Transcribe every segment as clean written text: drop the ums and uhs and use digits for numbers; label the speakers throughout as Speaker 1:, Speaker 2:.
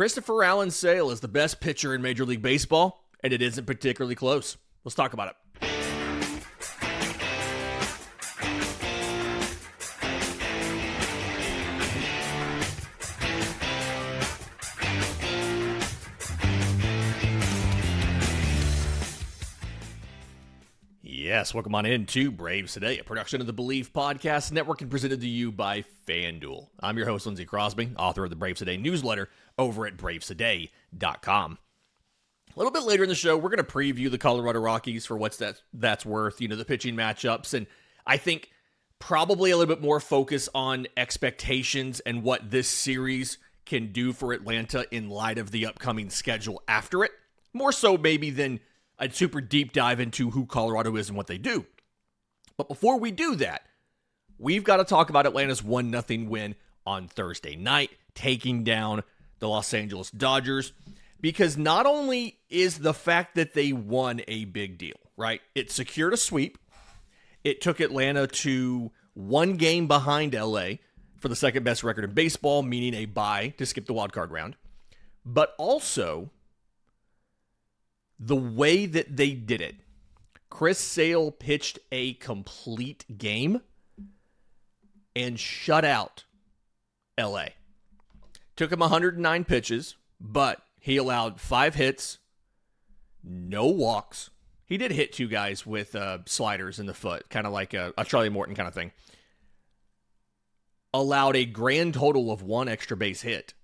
Speaker 1: Christopher Allen Sale is the best pitcher in Major League Baseball, and it isn't particularly close. Let's talk about it. Yes, welcome on into Braves Today, a production of the Believe Podcast Network and presented to you by FanDuel. I'm your host, Lindsey Crosby, author of the Braves Today newsletter over at bravestoday.com. A little bit later in the show, we're going to preview the Colorado Rockies for what's that's worth, the pitching matchups, and I think probably a little bit more focus on expectations and what this series can do for Atlanta in light of the upcoming schedule after it. More so maybe than a super deep dive into who Colorado is and what they do. But before we do that, we've got to talk about Atlanta's 1-0 win on Thursday night, taking down the Los Angeles Dodgers, because not only is the fact that they won a big deal, right? It secured a sweep. It took Atlanta to one game behind LA for the second best record in baseball, meaning a bye to skip the wild card round. But also, the way that they did it, Chris Sale pitched a complete game and shut out LA. Took him 109 pitches, but he allowed 5 hits, no walks. He did hit 2 guys with sliders in the foot, kind of like a Charlie Morton kind of thing. Allowed a grand total of 1 extra base hit.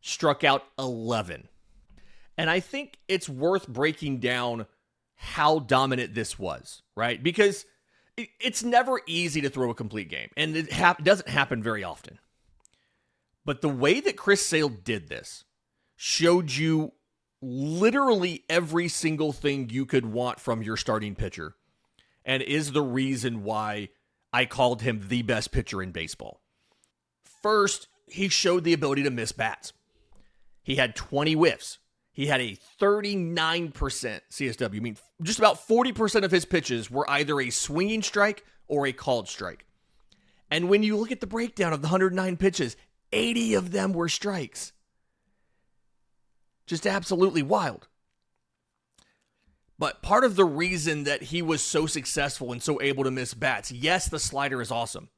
Speaker 1: Struck out 11. And I think it's worth breaking down how dominant this was, right? Because it's never easy to throw a complete game, and it doesn't happen very often. But the way that Chris Sale did this showed you literally every single thing you could want from your starting pitcher, and is the reason why I called him the best pitcher in baseball. First, he showed the ability to miss bats. He had 20 whiffs. He had a 39% CSW. I mean, just about 40% of his pitches were either a swinging strike or a called strike. And when you look at the breakdown of the 109 pitches, 80 of them were strikes. Just absolutely wild. But part of the reason that he was so successful and so able to miss bats, yes, the slider is awesome,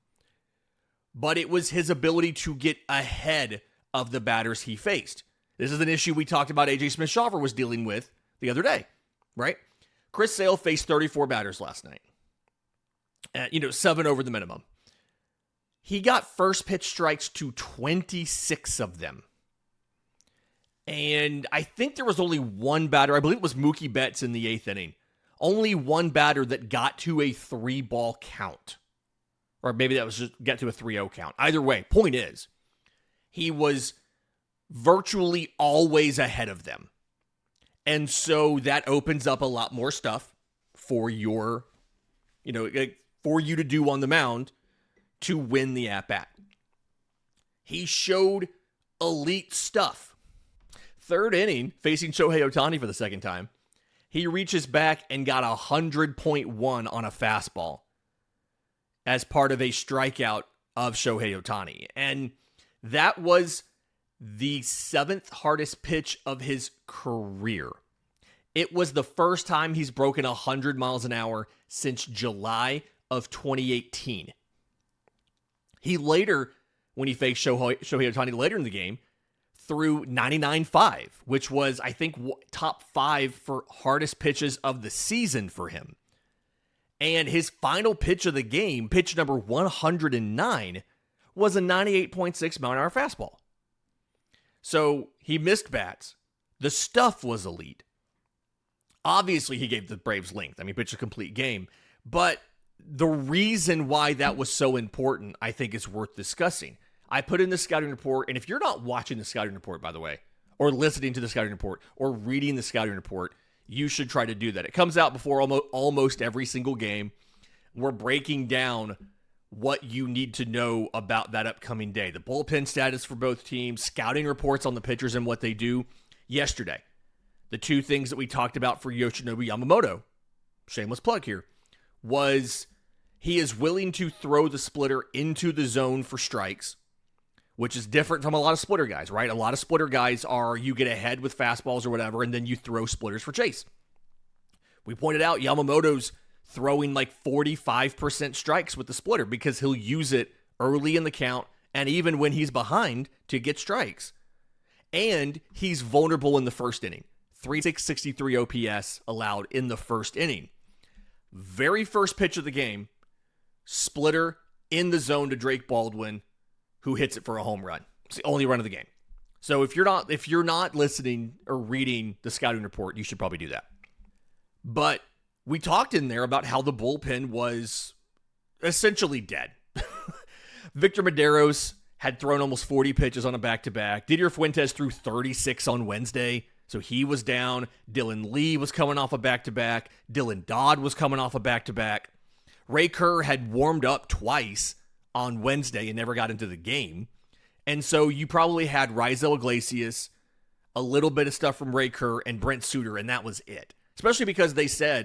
Speaker 1: but it was his ability to get ahead of the batters he faced. This is an issue we talked about A.J. Smith-Shawver was dealing with the other day, right? Chris Sale faced 34 batters last night. 7 over the minimum. He got first pitch strikes to 26 of them. And I think there was only one batter, I believe it was Mookie Betts in the 8th inning. Only one batter that got to a 3-ball count. Or maybe that was just get to a 3-0 count. Either way, point is, he was virtually always ahead of them. And so that opens up a lot more stuff for your, for you to do on the mound to win the at-bat. He showed elite stuff. 3rd inning, facing Shohei Ohtani for the second time, he reaches back and got 100.1 on a fastball as part of a strikeout of Shohei Ohtani. And that was the 7th hardest pitch of his career. It was the first time he's broken 100 miles an hour since July of 2018. He later, when he faced Shohei Ohtani later in the game, threw 99.5, which was, I think, top 5 for hardest pitches of the season for him. And his final pitch of the game, pitch number 109, was a 98.6 mile an hour fastball. So he missed bats. The stuff was elite. Obviously, he gave the Braves length. I mean, pitched a complete game. But the reason why that was so important, I think, is worth discussing. I put in the scouting report, and if you're not watching the scouting report, by the way, or listening to the scouting report, or reading the scouting report, you should try to do that. It comes out before almost every single game. We're breaking down what you need to know about that upcoming day. The bullpen status for both teams, scouting reports on the pitchers and what they do. Yesterday, the 2 things that we talked about for Yoshinobu Yamamoto, shameless plug here, was he is willing to throw the splitter into the zone for strikes, which is different from a lot of splitter guys, right? A lot of splitter guys are you get ahead with fastballs or whatever, and then you throw splitters for chase. We pointed out Yamamoto's throwing like 45% strikes with the splitter because he'll use it early in the count and even when he's behind to get strikes. And he's vulnerable in the first inning. 3.663 OPS allowed in the first inning. Very first pitch of the game, splitter in the zone to Drake Baldwin, who hits it for a home run. It's the only run of the game. So if you're not listening or reading the scouting report, you should probably do that. But we talked in there about how the bullpen was essentially dead. Victor Medeiros had thrown almost 40 pitches on a back-to-back. Didier Fuentes threw 36 on Wednesday, so he was down. Dylan Lee was coming off a back-to-back. Dylan Dodd was coming off a back-to-back. Ray Kerr had warmed up twice on Wednesday and never got into the game. And so you probably had Raisel Iglesias, a little bit of stuff from Ray Kerr, and Brent Suter, and that was it. Especially because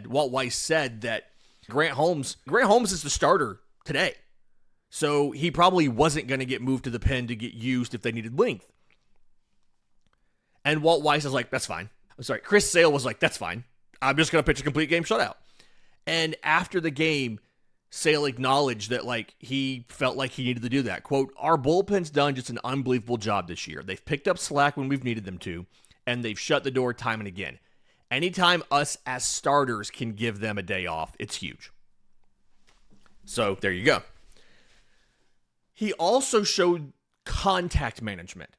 Speaker 1: Walt Weiss said that Grant Holmes is the starter today. So he probably wasn't going to get moved to the pen to get used if they needed length. And Walt Weiss is like, that's fine. I'm sorry. Chris Sale was like, that's fine. I'm just going to pitch a complete game shutout. And after the game, Sale acknowledged that he felt like he needed to do that. Quote, our bullpen's done just an unbelievable job this year. They've picked up slack when we've needed them to, and they've shut the door time and again. Anytime us as starters can give them a day off, it's huge. So there you go. He also showed contact management.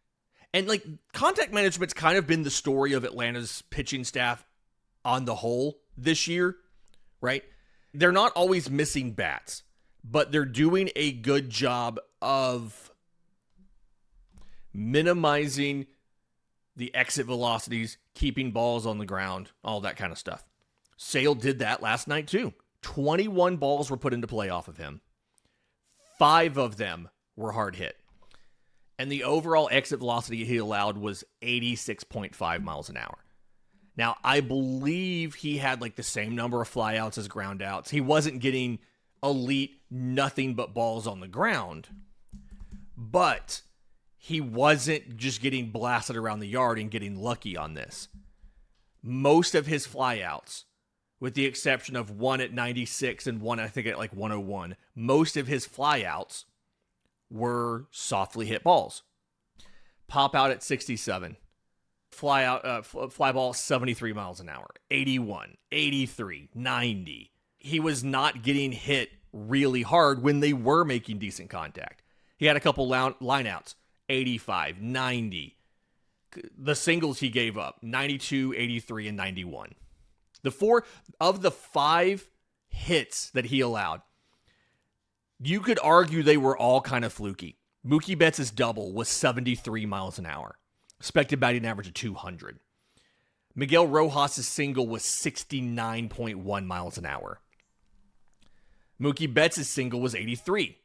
Speaker 1: And contact management's kind of been the story of Atlanta's pitching staff on the whole this year, right? They're not always missing bats, but they're doing a good job of minimizing the exit velocities, keeping balls on the ground, all that kind of stuff. Sale did that last night too. 21 balls were put into play off of him. 5 of them were hard hit. And the overall exit velocity he allowed was 86.5 miles an hour. Now, I believe he had the same number of flyouts as groundouts. He wasn't getting elite nothing but balls on the ground, but he wasn't just getting blasted around the yard and getting lucky on this. Most of his flyouts, with the exception of one at 96 and one, I think, at 101, most of his flyouts were softly hit balls. Pop out at 67. Fly ball 73 miles an hour, 81, 83, 90. He was not getting hit really hard when they were making decent contact. He had a couple lineouts, 85, 90. The singles he gave up, 92, 83, and 91. The 4 of the 5 hits that he allowed, you could argue they were all kind of fluky. Mookie Betts' double was 73 miles an hour. Expected batting average of 200. Miguel Rojas' single was 69.1 miles an hour. Mookie Betts' single was 83.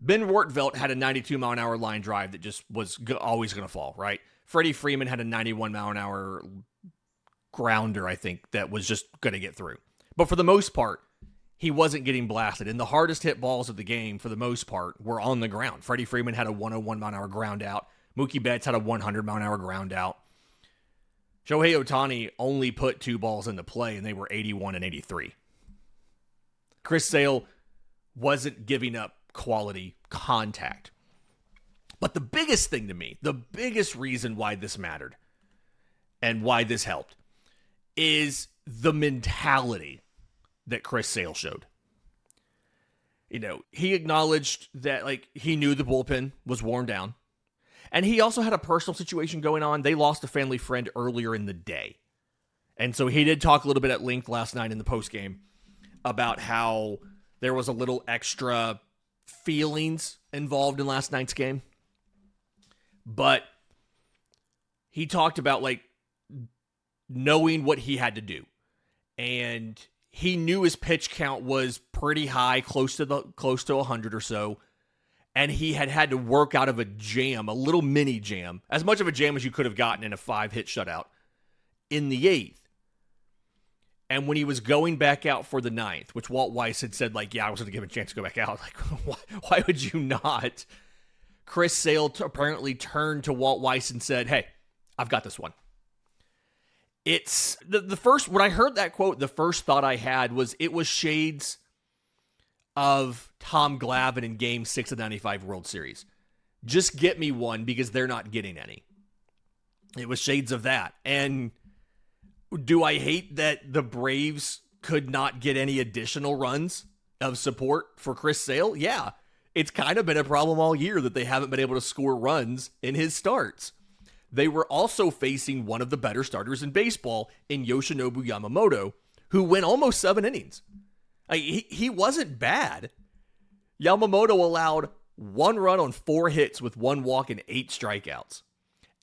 Speaker 1: Ben Wortvelt had a 92 mile an hour line drive that just was always going to fall, right? Freddie Freeman had a 91 mile an hour grounder, I think, that was just going to get through. But for the most part, he wasn't getting blasted. And the hardest hit balls of the game, for the most part, were on the ground. Freddie Freeman had a 101 mile an hour ground out. Mookie Betts had a 100 mile an hour ground out. Shohei Ohtani only put 2 balls into play, and they were 81 and 83. Chris Sale wasn't giving up quality contact. But the biggest thing to me, the biggest reason why this mattered and why this helped is the mentality that Chris Sale showed. He acknowledged that he knew the bullpen was worn down. And he also had a personal situation going on. They lost a family friend earlier in the day. And so he did talk a little bit at length last night in the postgame about how there was a little extra feelings involved in last night's game. But he talked about knowing what he had to do. And he knew his pitch count was pretty high, close to 100 or so. And he had to work out of a jam, a little mini jam, as much of a jam as you could have gotten in a 5-hit shutout in the 8th. And when he was going back out for the 9th, which Walt Weiss had said, yeah, I was going to give him a chance to go back out. Why would you not? Chris Sale apparently turned to Walt Weiss and said, "Hey, I've got this one." It's the first, when I heard that quote, the first thought I had was it was shades of Tom Glavine in Game 6 of the 95 World Series. Just get me one because they're not getting any. It was shades of that. And do I hate that the Braves could not get any additional runs of support for Chris Sale? Yeah. It's kind of been a problem all year that they haven't been able to score runs in his starts. They were also facing one of the better starters in baseball in Yoshinobu Yamamoto, who went almost 7 innings. He wasn't bad. Yamamoto allowed 1 run on 4 hits with 1 walk and 8 strikeouts.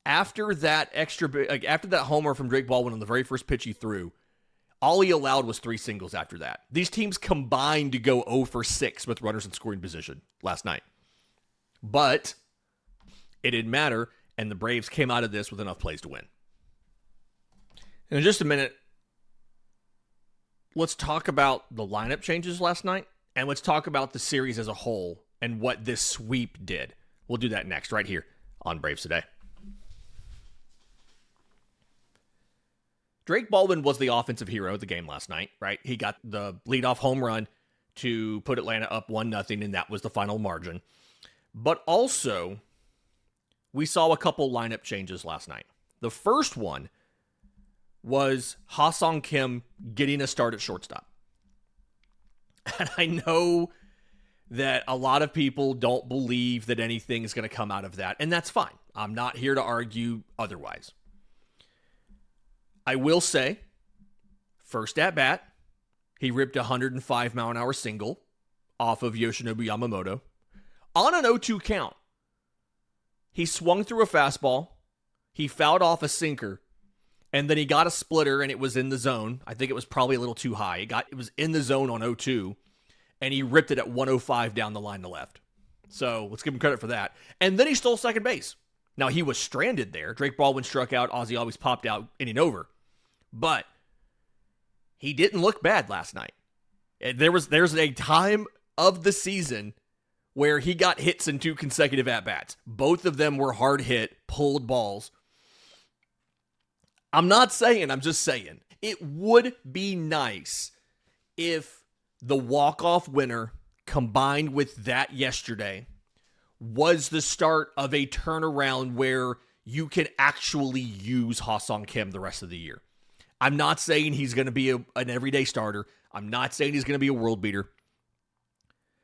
Speaker 1: After that homer from Drake Baldwin on the very first pitch he threw, all he allowed was 3 singles after that. These teams combined to go 0 for 6 with runners in scoring position last night. But it didn't matter, and the Braves came out of this with enough plays to win. And in just a minute, let's talk about the lineup changes last night, and let's talk about the series as a whole and what this sweep did. We'll do that next, right here on Braves Today. Drake Baldwin was the offensive hero of the game last night, right? He got the leadoff home run to put Atlanta up 1-0, and that was the final margin. But also, we saw a couple lineup changes last night. The first one was Ha-Seong Kim getting a start at shortstop. And I know that a lot of people don't believe that anything is going to come out of that, and that's fine. I'm not here to argue otherwise. I will say, first at bat, he ripped a 105-mile-an-hour single off of Yoshinobu Yamamoto on an 0-2 count. He swung through a fastball, he fouled off a sinker, and then he got a splitter, and it was in the zone. I think it was probably a little too high. It was in the zone on 0-2, and he ripped it at 105 down the line to left. So let's give him credit for that. And then he stole second base. Now, he was stranded there. Drake Baldwin struck out. Ozzie always popped out inning over. But he didn't look bad last night. There's a time of the season where he got hits in 2 consecutive at-bats. Both of them were hard hit, pulled balls. I'm just saying. It would be nice if the walk-off winner combined with that yesterday was the start of a turnaround where you can actually use Ha-Seong Kim the rest of the year. I'm not saying he's going to be an everyday starter. I'm not saying he's going to be a world beater.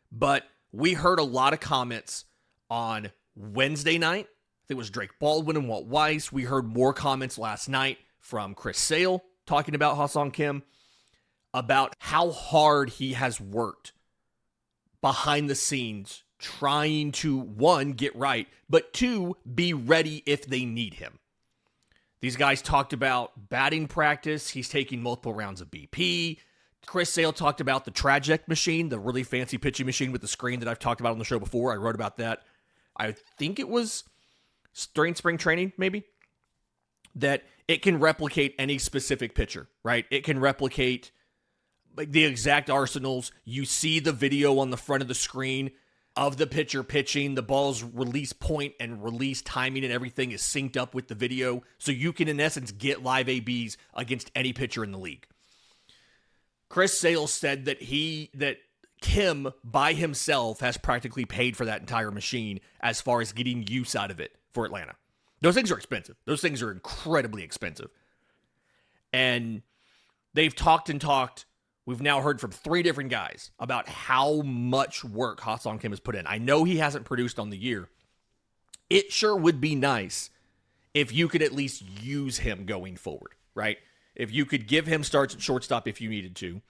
Speaker 1: But we heard a lot of comments on Wednesday night. I think it was Drake Baldwin and Walt Weiss. We heard more comments last night from Chris Sale talking about Ha-Seong Kim, about how hard he has worked behind the scenes trying to, 1, get right, but 2, be ready if they need him. These guys talked about batting practice. He's taking multiple rounds of BP. Chris Sale talked about the Tragic machine, the really fancy pitching machine with the screen that I've talked about on the show before. I wrote about that. I think it was during spring training, maybe, that it can replicate any specific pitcher, right? It can replicate like the exact arsenals. You see the video on the front of the screen of the pitcher pitching, the ball's release point and release timing and everything is synced up with the video. So you can, in essence, get live ABs against any pitcher in the league. Chris Sale said that Kim by himself has practically paid for that entire machine as far as getting use out of it for Atlanta. Those things are expensive. Those things are incredibly expensive. And they've talked and talked. We've now heard from 3 different guys about how much work Ha-Seong Kim has put in. I know he hasn't produced on the year. It sure would be nice if you could at least use him going forward, right? If you could give him starts at shortstop if you needed to.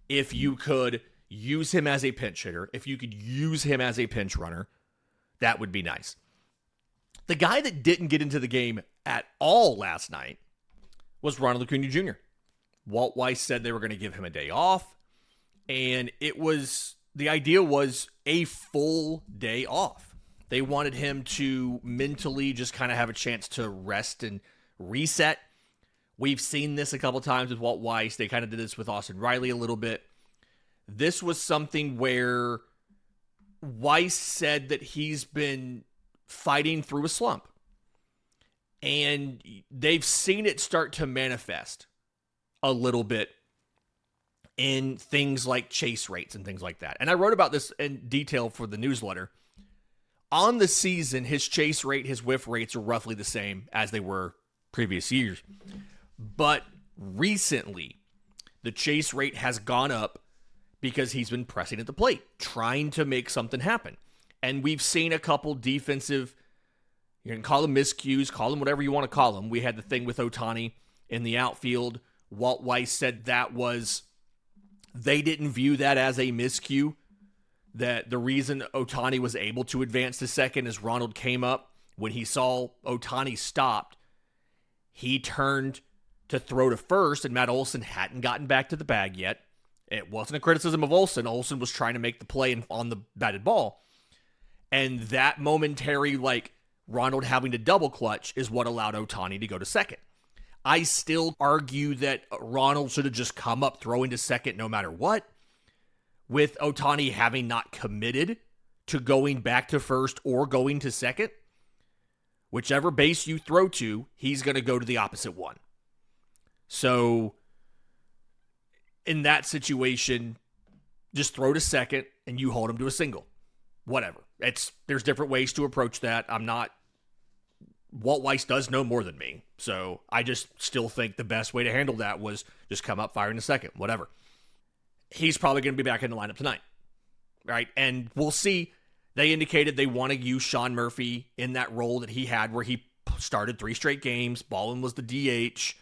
Speaker 1: If you could use him as a pinch hitter. If you could use him as a pinch runner. That would be nice. The guy that didn't get into the game at all last night was Ronald Acuña Jr. Walt Weiss said they were going to give him a day off, and the idea was a full day off. They wanted him to mentally just kind of have a chance to rest and reset. We've seen this a couple times with Walt Weiss. They kind of did this with Austin Riley a little bit. This was something where Weiss said that he's been fighting through a slump. And they've seen it start to manifest a little bit in things like chase rates and things like that. And I wrote about this in detail for the newsletter. On the season, his chase rate, his whiff rates are roughly the same as they were previous years. But recently, the chase rate has gone up because he's been pressing at the plate, trying to make something happen. And we've seen a couple defensive, you can call them miscues, call them whatever you want to call them. We had the thing with Ohtani in the outfield. Walt Weiss said they didn't view that as a miscue, that the reason Ohtani was able to advance to second is Ronald came up. When he saw Ohtani stopped, he turned to throw to first, and Matt Olson hadn't gotten back to the bag yet. It wasn't a criticism of Olson. Olson was trying to make the play on the batted ball. And that momentary, Ronald having to double clutch is what allowed Ohtani to go to second. I still argue that Ronald should have just come up throwing to second no matter what, with Ohtani having not committed to going back to first or going to second. Whichever base you throw to, he's going to go to the opposite one. So in that situation, just throw to second and you hold him to a single. Whatever. There's different ways to approach that. Walt Weiss does know more than me, so I just still think the best way to handle that was just come up firing a second, whatever. He's probably going to be back in the lineup tonight, right? And we'll see. They indicated they want to use Sean Murphy in that role that he had where he started 3 straight games. Baldwin was the DH,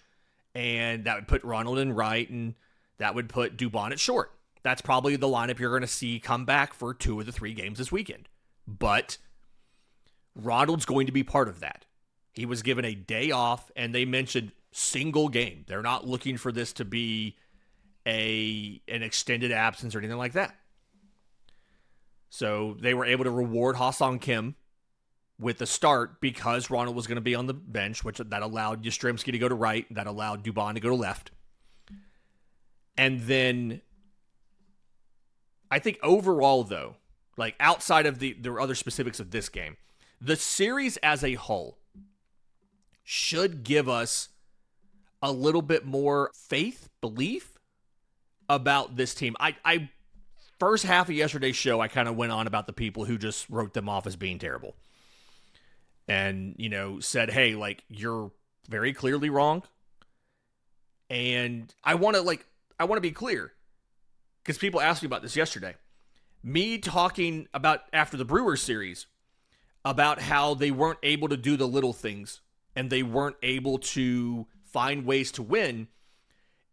Speaker 1: and that would put Ronald in right, and that would put Dubon at short. That's probably the lineup you're going to see come back for 2 of the 3 games this weekend. But Ronald's going to be part of that. He was given a day off, and they mentioned single game. They're not looking for this to be an extended absence or anything like that. So they were able to reward Ha-Seong Kim with the start because Ronald was going to be on the bench, which that allowed Yastrzemski to go to right. That allowed Dubon to go to left. And then I think overall, though, outside of the other specifics of this game, the series as a whole should give us a little bit more belief about this team. I first half of yesterday's show, I kind of went on about the people who just wrote them off as being terrible. And, said, hey, you're very clearly wrong. And I want to be clear, because people asked me about this yesterday. Me talking about, after the Brewers series, about how they weren't able to do the little things and they weren't able to find ways to win.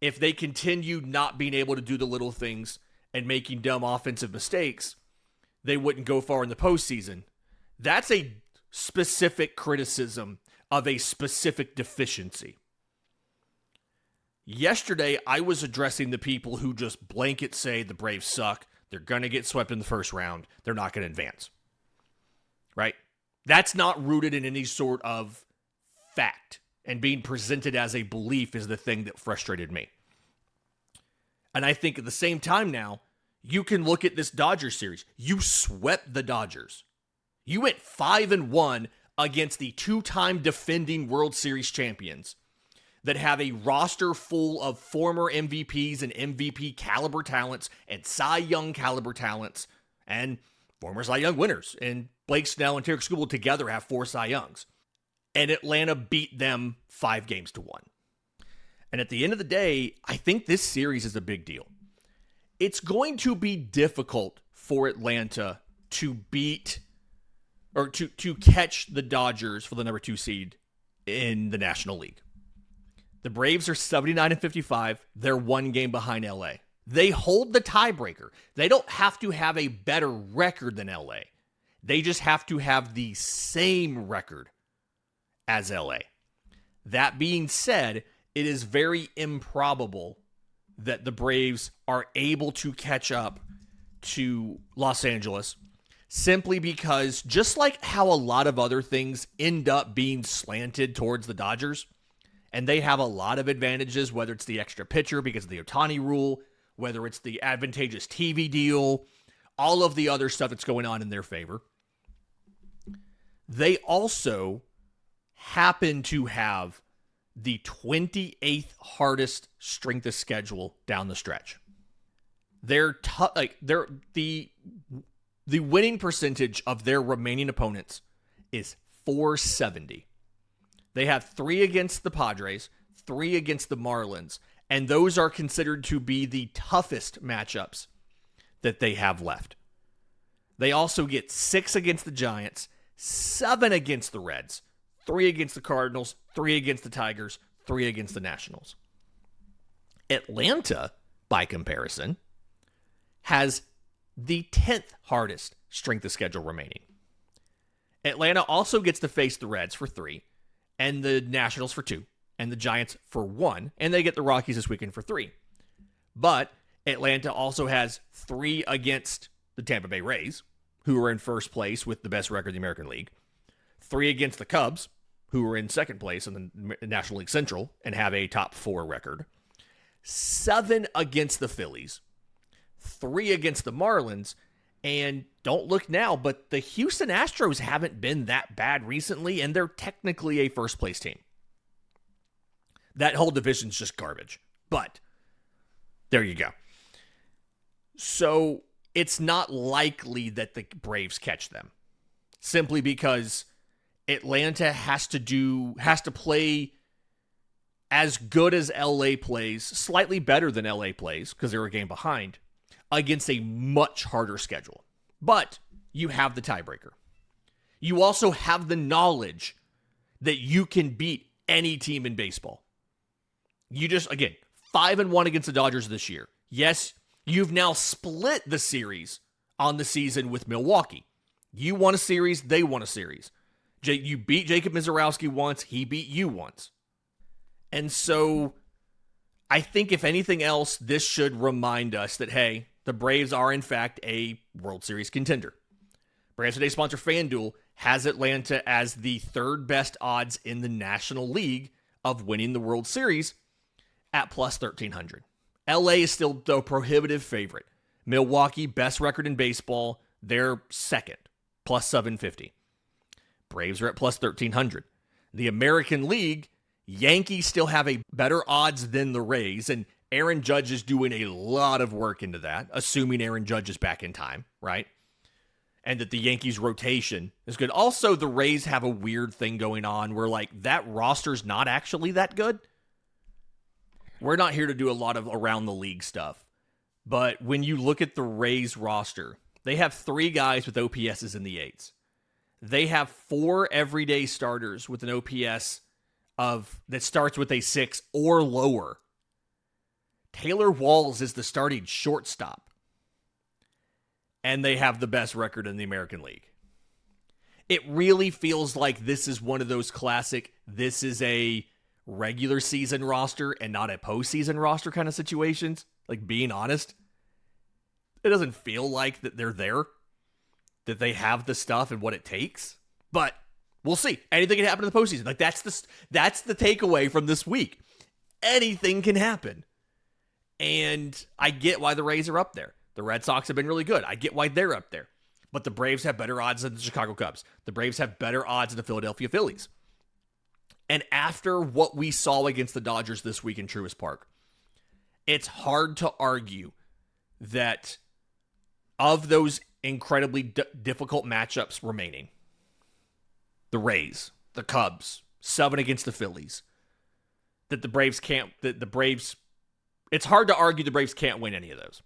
Speaker 1: If they continued not being able to do the little things and making dumb offensive mistakes, they wouldn't go far in the postseason. That's a specific criticism of a specific deficiency. Yesterday, I was addressing the people who just blanket say the Braves suck. They're going to get swept in the first round. They're not going to advance. Right? That's not rooted in any sort of fact. And being presented as a belief is the thing that frustrated me. And I think at the same time now, you can look at this Dodgers series. You swept the Dodgers. You went 5-1 against the 2-time defending World Series champions that have a roster full of former MVPs and MVP caliber talents and Cy Young caliber talents and former Cy Young winners. And Blake Snell and Tarek Skubal together have 4 Cy Youngs. And Atlanta beat them 5-1. And at the end of the day, I think this series is a big deal. It's going to be difficult for Atlanta to beat or to catch the Dodgers for the number 2 seed in the National League. The Braves are 79-55. They're 1 game behind LA. They hold the tiebreaker. They don't have to have a better record than LA. They just have to have the same record as LA. That being said, it is very improbable that the Braves are able to catch up to Los Angeles simply because, just like how a lot of other things end up being slanted towards the Dodgers, and they have a lot of advantages, whether it's the extra pitcher because of the Ohtani rule, whether it's the advantageous TV deal, all of the other stuff that's going on in their favor. They also happen to have the 28th hardest strength of schedule down the stretch. They're the winning percentage of their remaining opponents is .470. They have 3 against the Padres, 3 against the Marlins, and those are considered to be the toughest matchups that they have left. They also get 6 against the Giants, 7 against the Reds, 3 against the Cardinals, 3 against the Tigers, 3 against the Nationals. Atlanta, by comparison, has the 10th hardest strength of schedule remaining. Atlanta also gets to face the Reds for 3, and the Nationals for 2, and the Giants for 1, and they get the Rockies this weekend for 3. But Atlanta also has 3 against the Tampa Bay Rays, who are in first place with the best record in the American League, 3 against the Cubs, who are in second place in the National League Central and have a top 4 record, 7 against the Phillies, 3 against the Marlins, and don't look now, but the Houston Astros haven't been that bad recently, and they're technically a first-place team. That whole division's just garbage, but there you go. So it's not likely that the Braves catch them, simply because Atlanta has to play as good as LA plays, slightly better than LA plays, because they're a game behind, against a much harder schedule. But you have the tiebreaker. You also have the knowledge that you can beat any team in baseball. You just, again, 5-1 against the Dodgers this year. Yes, you've now split the series on the season with Milwaukee. You won a series, they won a series. You beat Jacob Mizorowski once, he beat you once. And so I think if anything else, this should remind us that, hey, the Braves are in fact a World Series contender. Braves Today sponsor FanDuel has Atlanta as the 3rd best odds in the National League of winning the World Series at plus 1,300. LA is still the prohibitive favorite. Milwaukee, best record in baseball, they're second, plus 750. Braves are at plus 1,300. The American League, Yankees still have a better odds than the Rays, and Aaron Judge is doing a lot of work into that, assuming Aaron Judge is back in time, right? And that the Yankees rotation is good. Also, the Rays have a weird thing going on where, like, that roster's not actually that good. We're not here to do a lot of around the league stuff. But when you look at the Rays roster, they have 3 guys with OPSs in the 8s. They have 4 everyday starters with an OPS that starts with a 6 or lower. Taylor Walls is the starting shortstop. And they have the best record in the American League. It really feels like this is one of those classic, this is a regular season roster and not a postseason roster kind of situations. Like, being honest, it doesn't feel like that they're there, that they have the stuff and what it takes. But we'll see. Anything can happen in the postseason. Like, that's the takeaway from this week. Anything can happen. And I get why the Rays are up there. The Red Sox have been really good. I get why they're up there. But the Braves have better odds than the Chicago Cubs. The Braves have better odds than the Philadelphia Phillies. And after what we saw against the Dodgers this week in Truist Park, it's hard to argue that of those incredibly difficult matchups remaining, the Rays, the Cubs, 7 against the Phillies, that the Braves can't, it's hard to argue the Braves can't win any of those.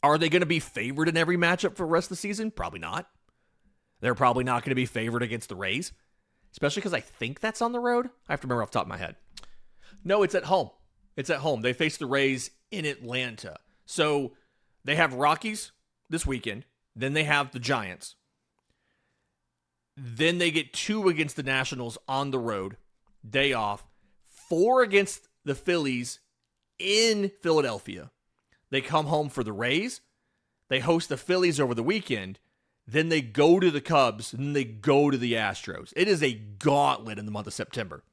Speaker 1: Are they going to be favored in every matchup for the rest of the season? Probably not. They're probably not going to be favored against the Rays, especially because I think that's on the road. I have to remember off the top of my head. No, it's at home. It's at home. They face the Rays in Atlanta. So they have Rockies this weekend. Then they have the Giants. Then they get 2 against the Nationals on the road. Day off. 4 against the Phillies in Philadelphia. They come home for the Rays. They host the Phillies over the weekend. Then they go to the Cubs. And then they go to the Astros. It is a gauntlet in the month of September.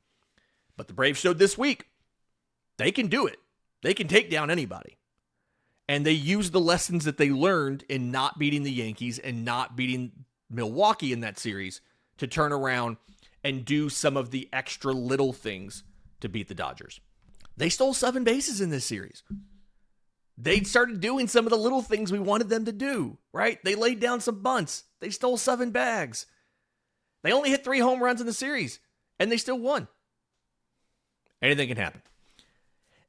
Speaker 1: But the Braves showed this week, they can do it. They can take down anybody. And they use the lessons that they learned in not beating the Yankees and not beating Milwaukee in that series to turn around and do some of the extra little things to beat the Dodgers. They stole 7 bases in this series. They started doing some of the little things we wanted them to do, right? They laid down some bunts. They stole 7 bags. They only hit 3 home runs in the series, and they still won. Anything can happen.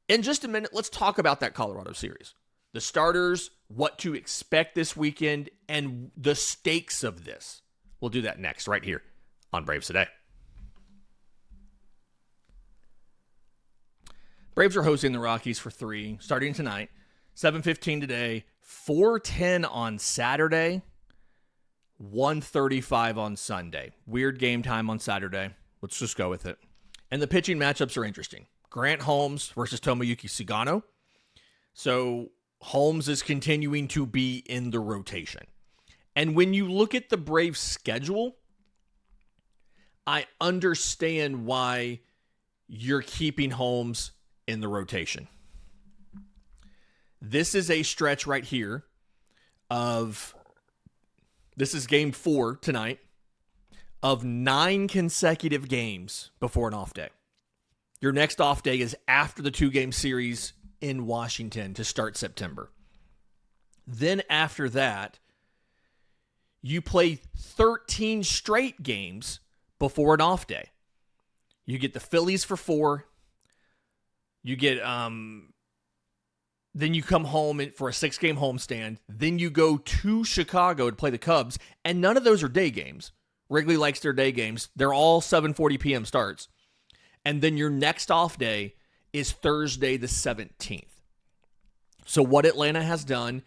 Speaker 1: In just a minute, let's talk about that Colorado series. The starters, what to expect this weekend, and the stakes of this. We'll do that next, right here on Braves Today. Braves are hosting the Rockies for 3, starting tonight, 7:15 today, 4:10 on Saturday, 1:35 on Sunday. Weird game time on Saturday. Let's just go with it. And the pitching matchups are interesting. Grant Holmes versus Tomoyuki Sugano. So Holmes is continuing to be in the rotation. And when you look at the Braves' schedule, I understand why you're keeping Holmes in the rotation. This is a stretch right here this is game 4 tonight, of 9 consecutive games before an off day. Your next off day is after the 2-game series in Washington to start September. Then after that, you play 13 straight games before an off day. You get the Phillies for 4. You get, then you come home for a 6-game homestand. Then you go to Chicago to play the Cubs, and none of those are day games. Wrigley likes their day games. They're all 7:40 p.m. starts. And then your next off day is Thursday the 17th. So what Atlanta has done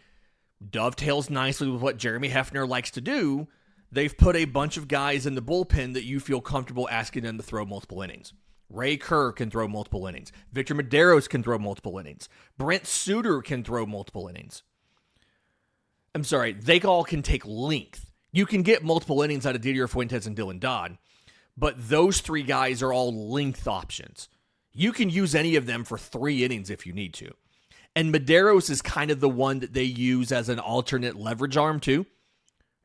Speaker 1: dovetails nicely with what Jeremy Hefner likes to do. They've put a bunch of guys in the bullpen that you feel comfortable asking them to throw multiple innings. Ray Kerr can throw multiple innings. Victor Medeiros can throw multiple innings. Brent Suter can throw multiple innings. I'm sorry, they all can take length. You can get multiple innings out of Didier Fuentes and Dylan Dodd, but those 3 guys are all length options. You can use any of them for 3 innings if you need to. And Medeiros is kind of the one that they use as an alternate leverage arm too.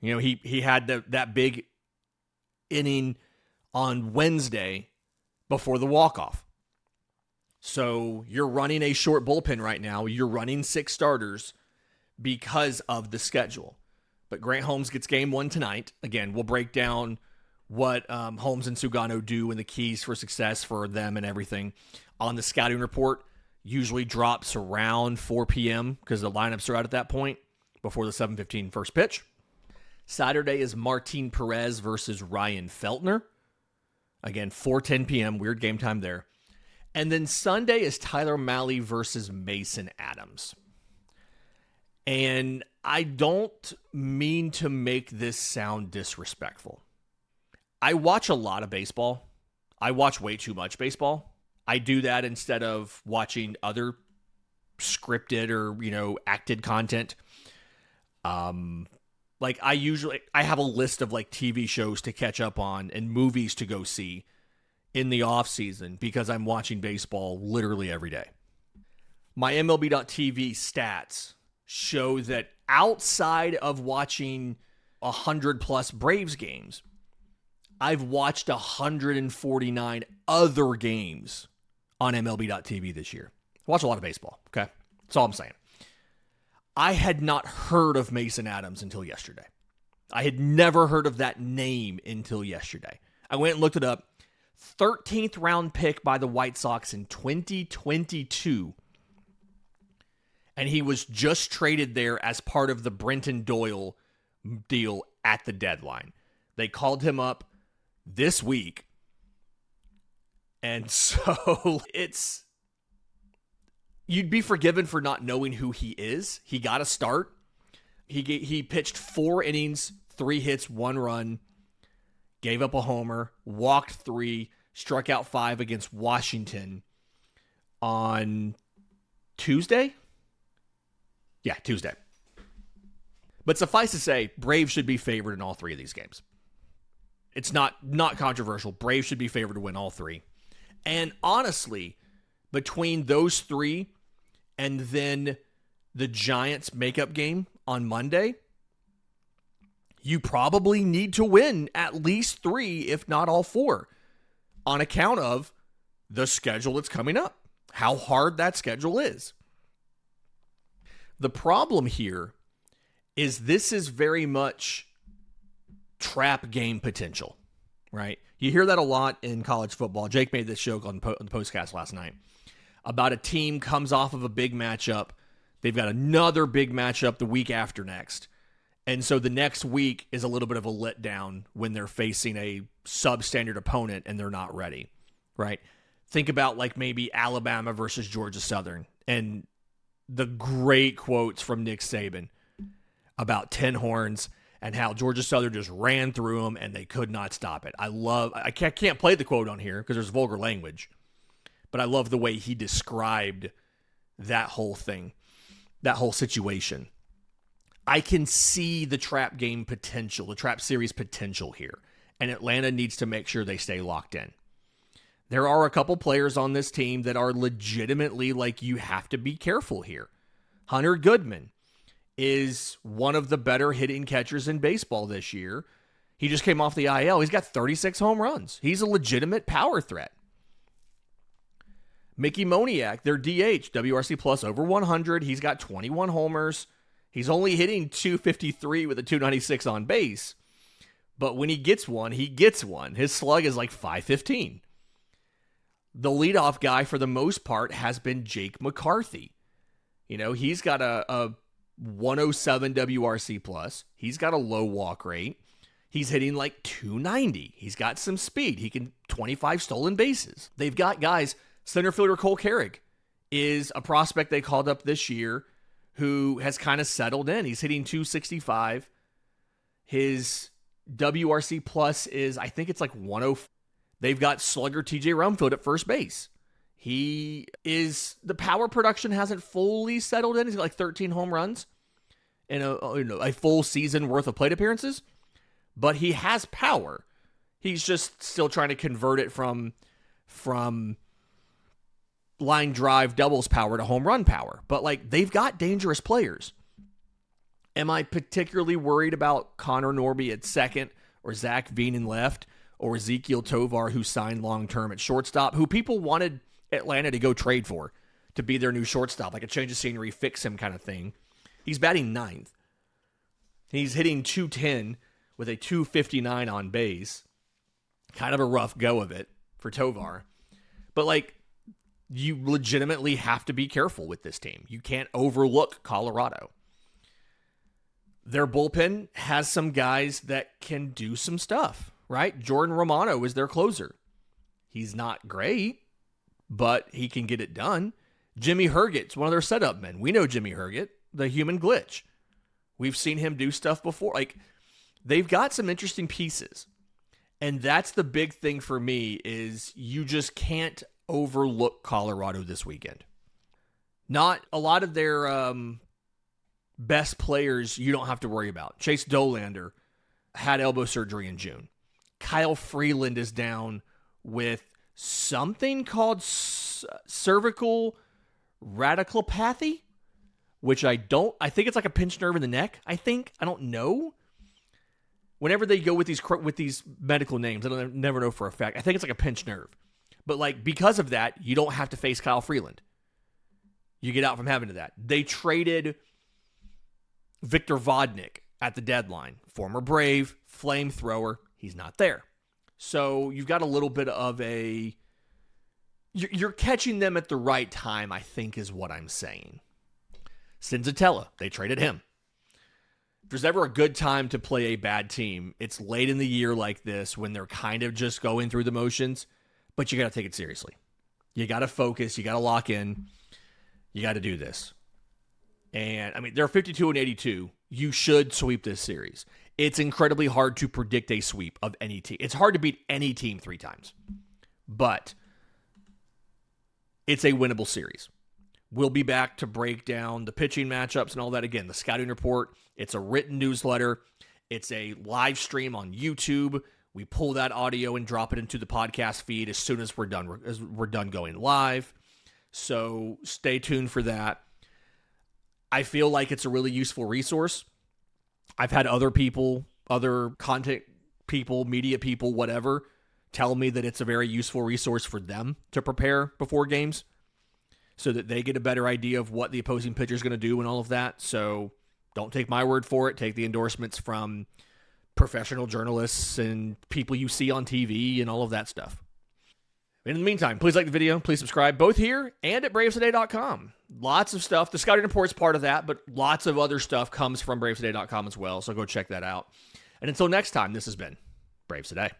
Speaker 1: You know, he had that big inning on Wednesday before the walk-off. So you're running a short bullpen right now. You're running 6 starters because of the schedule. But Grant Holmes gets game 1 tonight. Again, we'll break down what Holmes and Sugano do and the keys for success for them and everything on the scouting report. Usually drops around 4 p.m. because the lineups are out at that point before the 7:15 first pitch. Saturday is Martin Perez versus Ryan Feltner. Again, 4:10 p.m., weird game time there. And then Sunday is Tyler Mahle versus Mason Adams. And I don't mean to make this sound disrespectful. I watch a lot of baseball. I watch way too much baseball. I do that instead of watching other scripted or, acted content. Like I have a list of like TV shows to catch up on and movies to go see in the off season because I'm watching baseball literally every day. My MLB.TV stats show that outside of watching 100+ Braves games, I've watched 149 other games on MLB.TV this year. I watch a lot of baseball, okay? That's all I'm saying. I had not heard of Mason Adams until yesterday. I had never heard of that name until yesterday. I went and looked it up. 13th round pick by the White Sox in 2022. And he was just traded there as part of the Brenton Doyle deal at the deadline. They called him up this week. And so you'd be forgiven for not knowing who he is. He got a start. He pitched 4 innings, 3 hits, 1 run, gave up a homer, walked 3, struck out 5 against Washington on Tuesday. Yeah, Tuesday. But suffice to say, Braves should be favored in all 3 of these games. It's not controversial. Braves should be favored to win all 3. And honestly, between those 3 and then the Giants makeup game on Monday, you probably need to win at least 3, if not all 4, on account of the schedule that's coming up, how hard that schedule is. The problem here is this is very much trap game potential, right? You hear that a lot in college football. Jake made this joke on the postcast last night about a team comes off of a big matchup. They've got another big matchup the week after next. And so the next week is a little bit of a letdown when they're facing a substandard opponent and they're not ready, right? Think about like maybe Alabama versus Georgia Southern and the great quotes from Nick Saban about 10 horns and how Georgia Southern just ran through them and they could not stop it. I can't play the quote on here because there's vulgar language, but I love the way he described that whole thing, that whole situation. I can see the trap game potential, the trap series potential here, and Atlanta needs to make sure they stay locked in. There are a couple players on this team that are legitimately like, you have to be careful here. Hunter Goodman is one of the better hitting catchers in baseball this year. He just came off the IL. He's got 36 home runs. He's a legitimate power threat. Mickey Moniak, their DH, WRC plus over 100. He's got 21 homers. He's only hitting 253 with a 296 on base. But when he gets one, he gets one. His slug is like 515. The leadoff guy, for the most part, has been Jake McCarthy. You know, he's got a 107 WRC plus. He's got a low walk rate. He's hitting like 290. He's got some speed. He can 25 stolen bases. They've got guys. Center fielder Cole Carrick is a prospect they called up this year who has kind of settled in. He's hitting 265. His WRC plus is, I think it's like 105. They've got slugger TJ Rumfield at first base. The power production hasn't fully settled in. He's got like 13 home runs and a full season worth of plate appearances, but he has power. He's just still trying to convert it from line drive doubles power to home run power. But like, they've got dangerous players. Am I particularly worried about Connor Norby at second or Zach Veen in left or Ezekiel Tovar, who signed long-term at shortstop, who people wanted Atlanta to go trade for to be their new shortstop, like a change of scenery, fix him kind of thing? He's batting ninth. He's hitting 210 with a 259 on base. Kind of a rough go of it for Tovar. But like, you legitimately have to be careful with this team. You can't overlook Colorado. Their bullpen has some guys that can do some stuff, right? Jordan Romano is their closer. He's not great, but he can get it done. Jimmy Herget's one of their setup men. We know Jimmy Herget, the human glitch. We've seen him do stuff before. Like, they've got some interesting pieces. And that's the big thing for me, is you just can't overlook Colorado this weekend. Not a lot of their best players you don't have to worry about. Chase Dolander had elbow surgery in June. Kyle Freeland is down with something called cervical radiculopathy, which I think it's like a pinched nerve in the neck. I don't know. Whenever they go with these medical names, I never know for a fact. I think it's like a pinched nerve. But like, because of that, you don't have to face Kyle Freeland. You get out from having to that. They traded Victor Vodnik at the deadline. Former Brave, flamethrower. He's not there. So you've got a little bit of you're catching them at the right time, I think is what I'm saying. Senzatella, they traded him. If there's ever a good time to play a bad team, it's late in the year like this when they're kind of just going through the motions. But you got to take it seriously. You got to focus. You got to lock in. You got to do this. And, I mean, they're 52-82. You should sweep this series. It's incredibly hard to predict a sweep of any team. It's hard to beat any team 3 times. But it's a winnable series. We'll be back to break down the pitching matchups and all that. Again, the scouting report. It's a written newsletter. It's a live stream on YouTube. We pull that audio and drop it into the podcast feed as soon as we're done going live. So stay tuned for that. I feel like it's a really useful resource. I've had other people other content people, media people, whatever, tell me that it's a very useful resource for them to prepare before games so that they get a better idea of what the opposing pitcher is going to do and all of that. So don't take my word for it. Take the endorsements from professional journalists and people you see on TV and all of that stuff. In the meantime, please like the video. Please subscribe both here and at bravestoday.com. Lots of stuff. The scouting report's part of that, but lots of other stuff comes from bravestoday.com as well. So go check that out. And until next time, this has been Braves Today.